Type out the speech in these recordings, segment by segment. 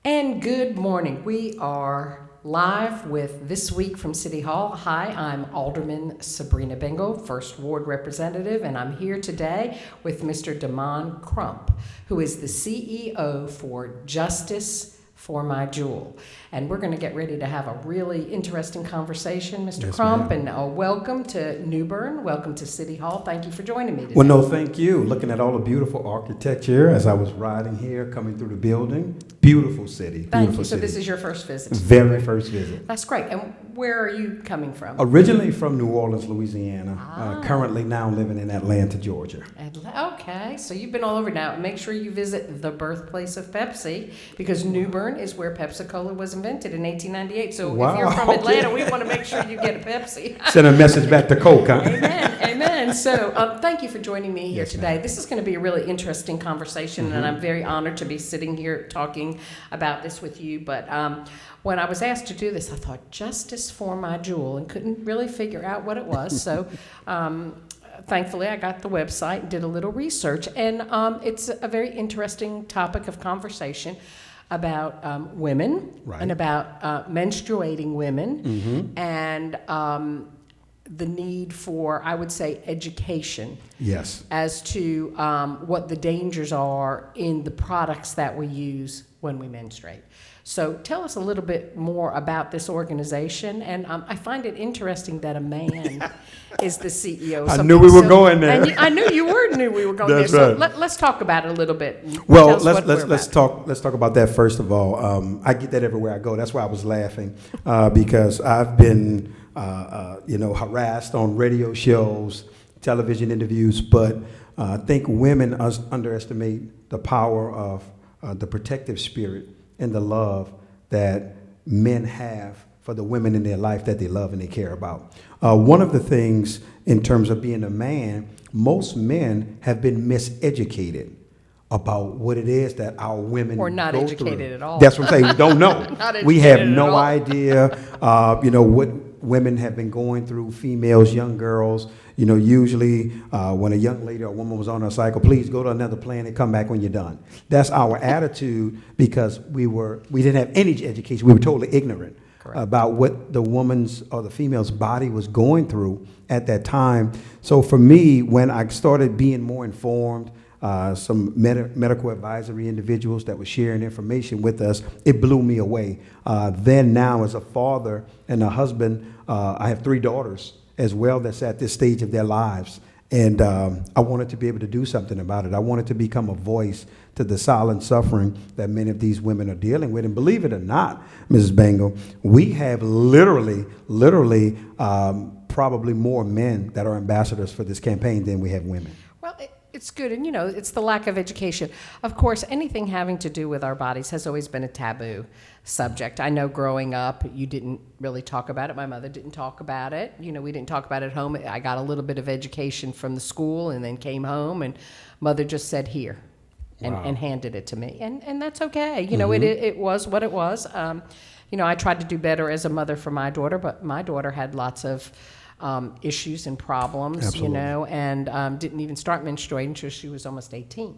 And good morning. We are live with This Week from City Hall. Hi, I'm Alderman Sabrina Bingle, First Ward Representative, and I'm here today with Mr. Damon Crump, who is the CEO for Justice for My Jewel. And we're going to get ready to have a really interesting conversation, Mr. Yes, Crump, ma'am. and welcome to New Bern. Welcome to City Hall. Thank you for joining me today. Well, no, thank you. Looking at all the beautiful architecture as I was riding here, coming through the building. Beautiful city. Thank Beautiful you. So city. this is your first visit? Very first visit. That's great. And where are you coming from? Originally from New Orleans, Louisiana. Ah. Currently now living in Atlanta, Georgia. Okay, so you've been all over now. Make sure you visit the birthplace of Pepsi, because New Bern is where Pepsi-Cola was invented in 1898. So Wow, if you're from okay. Atlanta, we want to make sure you get a Pepsi. Send a message back to Coke, huh? Amen, amen. So thank you for joining me here Yes, today. ma'am. This is going to be a really interesting conversation, and I'm very honored to be sitting here talking about this with you. But when I was asked to do this, I thought, Justice for My Jewel, and couldn't really figure out what it was. So thankfully, I got the website and did a little research, and it's a very interesting topic of conversation about women, Right. and about menstruating women, and the need for, I would say, education Yes. as to what the dangers are in the products that we use when we menstruate. So tell us a little bit more about this organization, and I find it interesting that a man is the CEO. I knew we were going there. And I knew we were going That's there. So right. let's talk about it a little bit. Well, Tell us what we're let's about. talk about that first of all. I get that everywhere I go. That's why I was laughing because I've been harassed on radio shows, television interviews, but I think women underestimate the power of the protective spirit and the love that men have for the women in their life that they love and they care about. One of the things in terms of being a man, most men have been miseducated about what it is that our women Or not go educated through. at all. That's what I'm saying. We don't know. Not We have educated at no all. idea, what women have been going through, females, young girls. Usually when a young lady or woman was on her cycle, please go to another planet, come back when you're done. That's our attitude because we didn't have any education. We were totally ignorant about what the woman's or the female's body was going through at that time. So for me, when I started being more informed, some medical advisory individuals that were sharing information with us, it blew me away. Then now as a father and a husband, I have 3 daughters as well that's at this stage of their lives. And I wanted to be able to do something about it. I wanted to become a voice to the silent suffering that many of these women are dealing with. And believe it or not, Mrs. Bangle, we have literally, probably more men that are ambassadors for this campaign than we have women. Well, it's good, and it's the lack of education. Of course, anything having to do with our bodies has always been a taboo subject. I know growing up, you didn't really talk about it. My mother didn't talk about it. We didn't talk about it at home. I got a little bit of education from the school and then came home, and mother just said, here, and, Wow. and handed it to me. And that's okay. It was what it was. I tried to do better as a mother for my daughter, but my daughter had lots of issues and problems, Absolutely. and didn't even start menstruating until she was almost 18.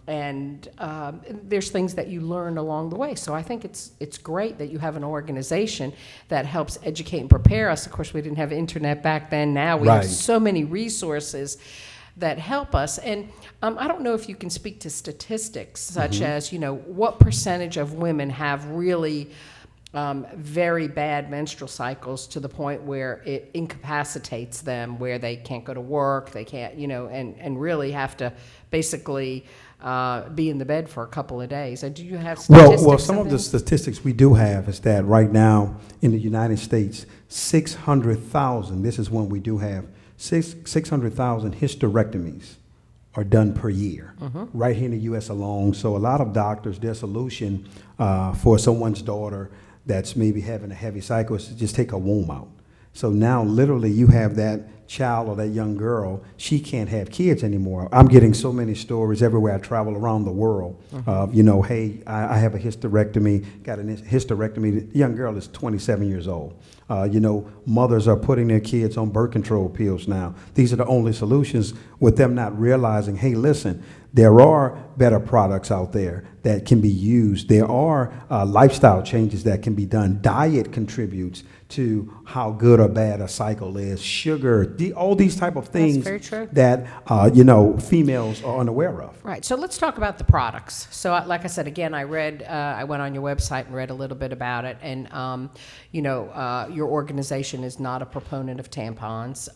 There's things that you learn along the way. So I think it's great that you have an organization that helps educate and prepare us. Of course, we didn't have internet back then. Now we have Right. so many resources that help us. And I don't know if you can speak to statistics such as, what percentage of women have really very bad menstrual cycles to the point where it incapacitates them, where they can't go to work, they can't, and really have to basically be in the bed for a couple of days. And do you have statistics? Well, some of the statistics we do have is that right now in the United States, 600,000, this is one we do have, 600,000 hysterectomies are done per year, right here in the U.S. alone. So a lot of doctors, their solution for someone's daughter that's maybe having a heavy cycle is to just take a womb out. So now literally you have that child or that young girl, she can't have kids anymore. I'm getting so many stories everywhere I travel around the world of, hey, I have a hysterectomy, got a hysterectomy. The young girl is 27 years old. Mothers are putting their kids on birth control pills now. These are the only solutions with them not realizing, hey, listen, there are better products out there that can be used. There are lifestyle changes that can be done. Diet contributes to how good or bad a cycle is. Sugar, all these type of things very true. that females are unaware of. Right. So let's talk about the products. So, like I said, again, I went on your website and read a little bit about it, and your organization is not a proponent of tampons,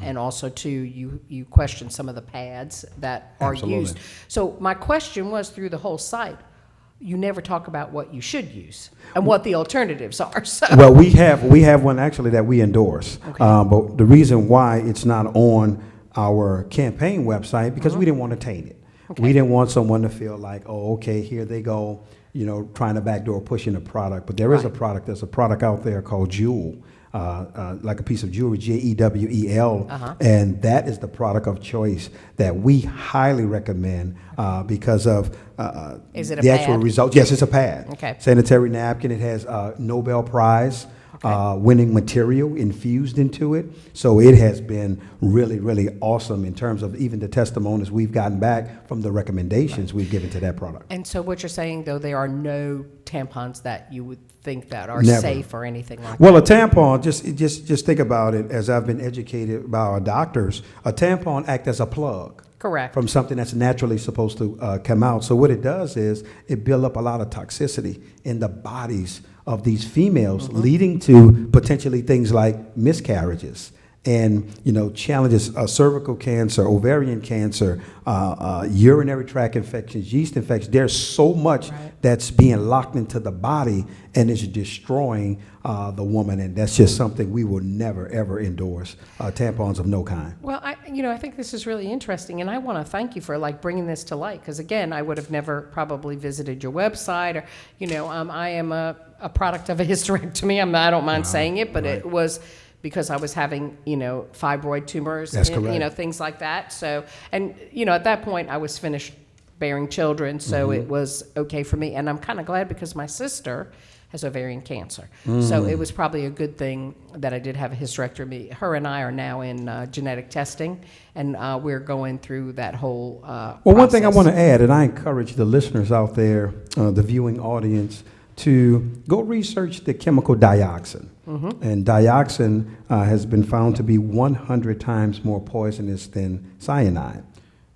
and also too, you question some of the pads that are Absolutely. used. So my question was, through the whole site, you never talk about what you should use and what the alternatives are. So. Well, we have one actually that we endorse, Okay. but the reason why it's not on our campaign website, because we didn't want to taint it. Okay. We didn't want someone to feel like, oh, okay, here they go, trying to backdoor pushing a product. But there is a Right. product. There's a product out there called Jewel, like a piece of jewelry, Jewel, and that is the product of choice that we highly recommend because of Is it a the actual pad? results. Yes, it's a pad. Okay. Sanitary napkin. It has Nobel Prize winning material infused into it. So it has been really, really awesome in terms of even the testimonies we've gotten back from the recommendations we've given to that product. And so what you're saying, though, there are no tampons that you would think that are Never. safe or anything like Well, a tampon, just think about it, as I've been educated by our doctors, a tampon acts as a plug. Correct. From something that's naturally supposed to come out. So what it does is it builds up a lot of toxicity in the bodies of these females, leading to potentially things like miscarriages and challenges, cervical cancer, ovarian cancer, urinary tract infections, yeast infections. There's so much that's being locked into the body and is destroying the woman, and that's just something we will never ever endorse. Tampons of no kind. Well, I think this is really interesting, and I want to thank you for bringing this to light, because again, I would have never probably visited your website, or I am a product of a hysterectomy. I don't mind saying it, but it was because I was having fibroid tumors, That's and, correct. things like that. So, and at that point, I was finished bearing children, so it was okay for me, and I'm kind of glad because my sister has ovarian cancer. So it was probably a good thing that I did have a hysterectomy. Her and I are now in genetic testing, and we're going through that whole Well, one thing I process. want to add, and I encourage the listeners out there, the viewing audience, to go research the chemical dioxin. And dioxin has been found to be 100 times more poisonous than cyanide.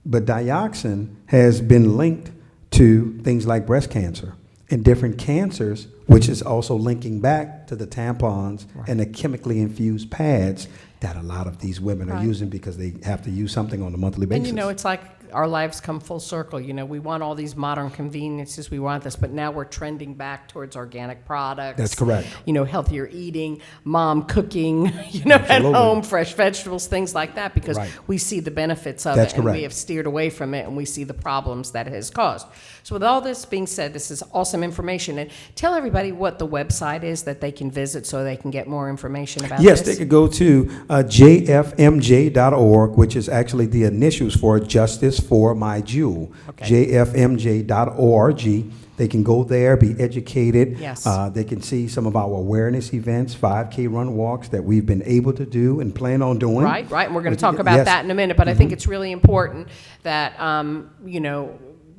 But dioxin has been linked to things like breast cancer and different cancers, which is also linking back to the tampons and the chemically infused pads that a lot of these women are using because they have to use something on a monthly basis. And it's like our lives come full circle. We want all these modern conveniences. We want this, but now we're trending back towards organic products. That's correct. Healthier eating, mom cooking, at home, fresh vegetables, things like that, because we see the benefits of That's it, and correct. we have steered away from it, and we see the problems that it has caused. So with all this being said, this is awesome information. And tell everybody what the website is that they can visit so they can get more information about Yes, this. they could go to jfmj.org, which is actually the initials for Justice for My Jewel. Okay. jfmj.org. They can go there, be educated. Yes. They can see some of our awareness events, 5K run walks that we've been able to do and plan on doing. Right. And we're going to talk about Yes. that in a minute, but I think it's really important that,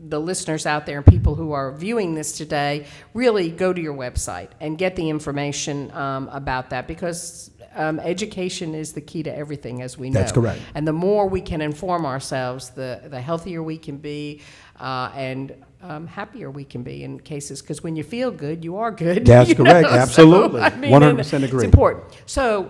the listeners out there and people who are viewing this today really go to your website and get the information about that, because education is the key to everything, as we know. That's correct. And the more we can inform ourselves, the healthier we can be, and happier we can be in cases, because when you feel good, you are good. That's correct. Absolutely. 100% and agree. It's important. So,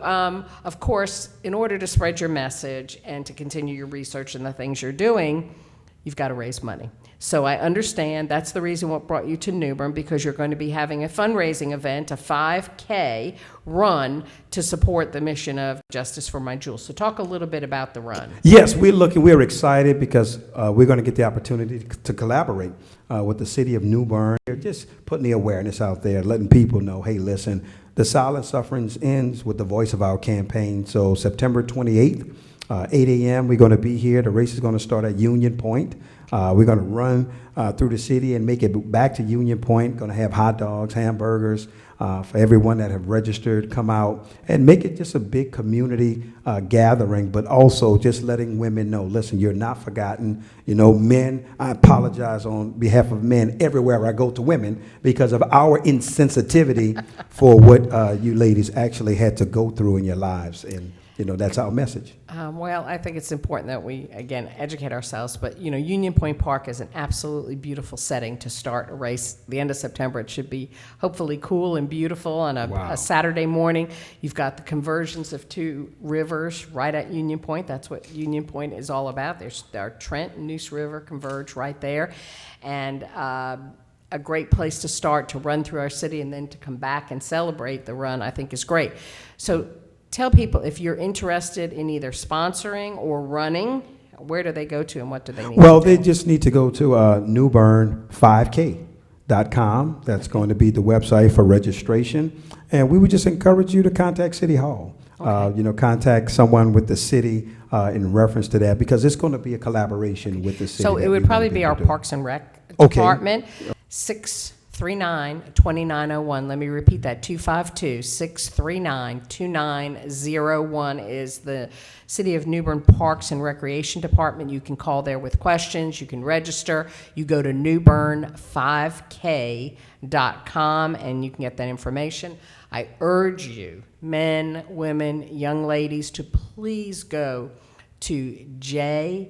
of course, in order to spread your message and to continue your research and the things you're doing, you've got to raise money. So I understand that's the reason what brought you to New Bern, because you're going to be having a fundraising event, a 5K run to support the mission of Justice for My Jewel. So talk a little bit about the run. Yes, we're excited because we're going to get the opportunity to collaborate with the city of New Bern. Just putting the awareness out there, letting people know, hey, listen, the silent suffering ends with the voice of our campaign. So September 28th, 8 a.m., we're going to be here. The race is going to start at Union Point. We're going to run through the city and make it back to Union Point. Going to have hot dogs, hamburgers for everyone that have registered. Come out and make it just a big community gathering, but also just letting women know, listen, you're not forgotten. You know, men, I apologize on behalf of men everywhere I go to women because of our insensitivity for what you ladies actually had to go through in your lives. And you know, that's our message. Well, I think it's important that we, again, educate ourselves. But, you know, Union Point Park is an absolutely beautiful setting to start a race. The end of September, it should be hopefully cool and beautiful on a Saturday morning. You've got the conversions of 2 rivers right at Union Point. That's what Union Point is all about. There's our Trent and Neuse River converge right there. And a great place to start to run through our city and then to come back and celebrate the run, I think, is great. So tell people, if you're interested in either sponsoring or running, where do they go to and what do they need Well, to they do? just need to go to newbern5k.com. That's going to be the website for registration. And we would just encourage you to contact City Hall. Okay. You know, contact someone with the city in reference to that because it's going to be a collaboration with the city. So it would probably be our Parks and Rec department, 639-2901. Let me repeat that, 252-639-2901 is the City of New Bern Parks and Recreation Department. You can call there with questions. You can register. You go to newbern5k.com and you can get that information. I urge you, men, women, young ladies, to please go to jfmj.org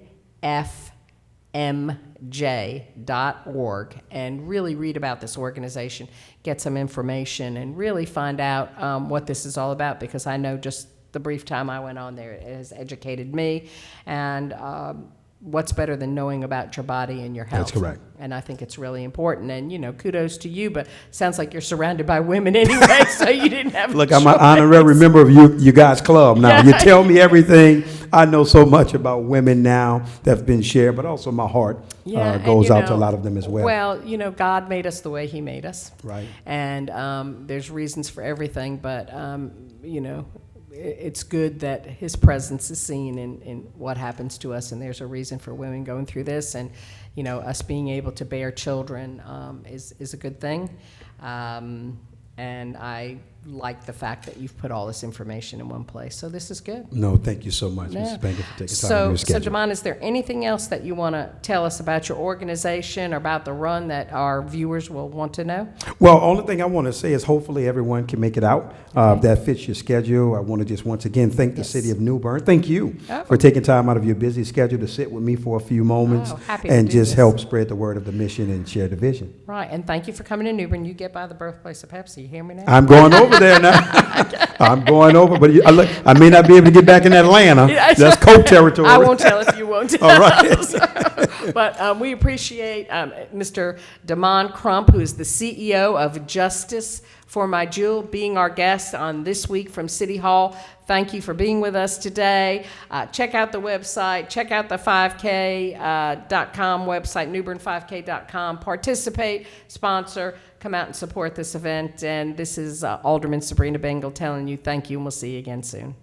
and really read about this organization, get some information, and really find out what this is all about, because I know just the brief time I went on there, it has educated me. And what's better than knowing about your body and your health? That's correct. And I think it's really important. And, you know, kudos to you, but sounds like you're surrounded by women anyway, so you didn't have Look, a I'm an choice. honorary member of you guys' club now. Yeah. You tell me everything. I know so much about women now that's been shared, but also my heart And, goes you out to a know, lot of them as well. Well, you know, God made us the way He made us. Right. And there's reasons for everything, but, you know, it's good that His presence is seen in what happens to us, and there's a reason for women going through this, and, you know, us being able to bear children is a good thing. And I like the fact that you've put all this information in one place. So this is good. No, thank you so much, Yeah. Mrs. Baker, for taking time out of So, your schedule. Damon, is there anything else that you want to tell us about your organization or about the run that our viewers will want to know? Well, only thing I want to say is hopefully everyone can make it out. That fits your schedule. I want to just once again thank the City of New Bern. Thank you for taking time out of your busy schedule to sit with me for a few moments Happy to and do just this. help spread the word of the mission and share the vision. Right, and thank you for coming to New Bern. You get by the birthplace of Pepsi. You hear me now? I'm going over there now. I'm going over, but look, I may not be able to get back in Atlanta. That's Coke territory. I won't tell if you won't tell. All right. But we appreciate Mr. Damon Crump, who is the CEO of Justice for My Jewel, being our guest on This Week from City Hall. Thank you for being with us today. Check out the website. Check out the 5k.com website, newbern5k.com. Participate, sponsor, come out and support this event. And this is Alderman Sabrina Bengal telling you thank you, and we'll see you again soon.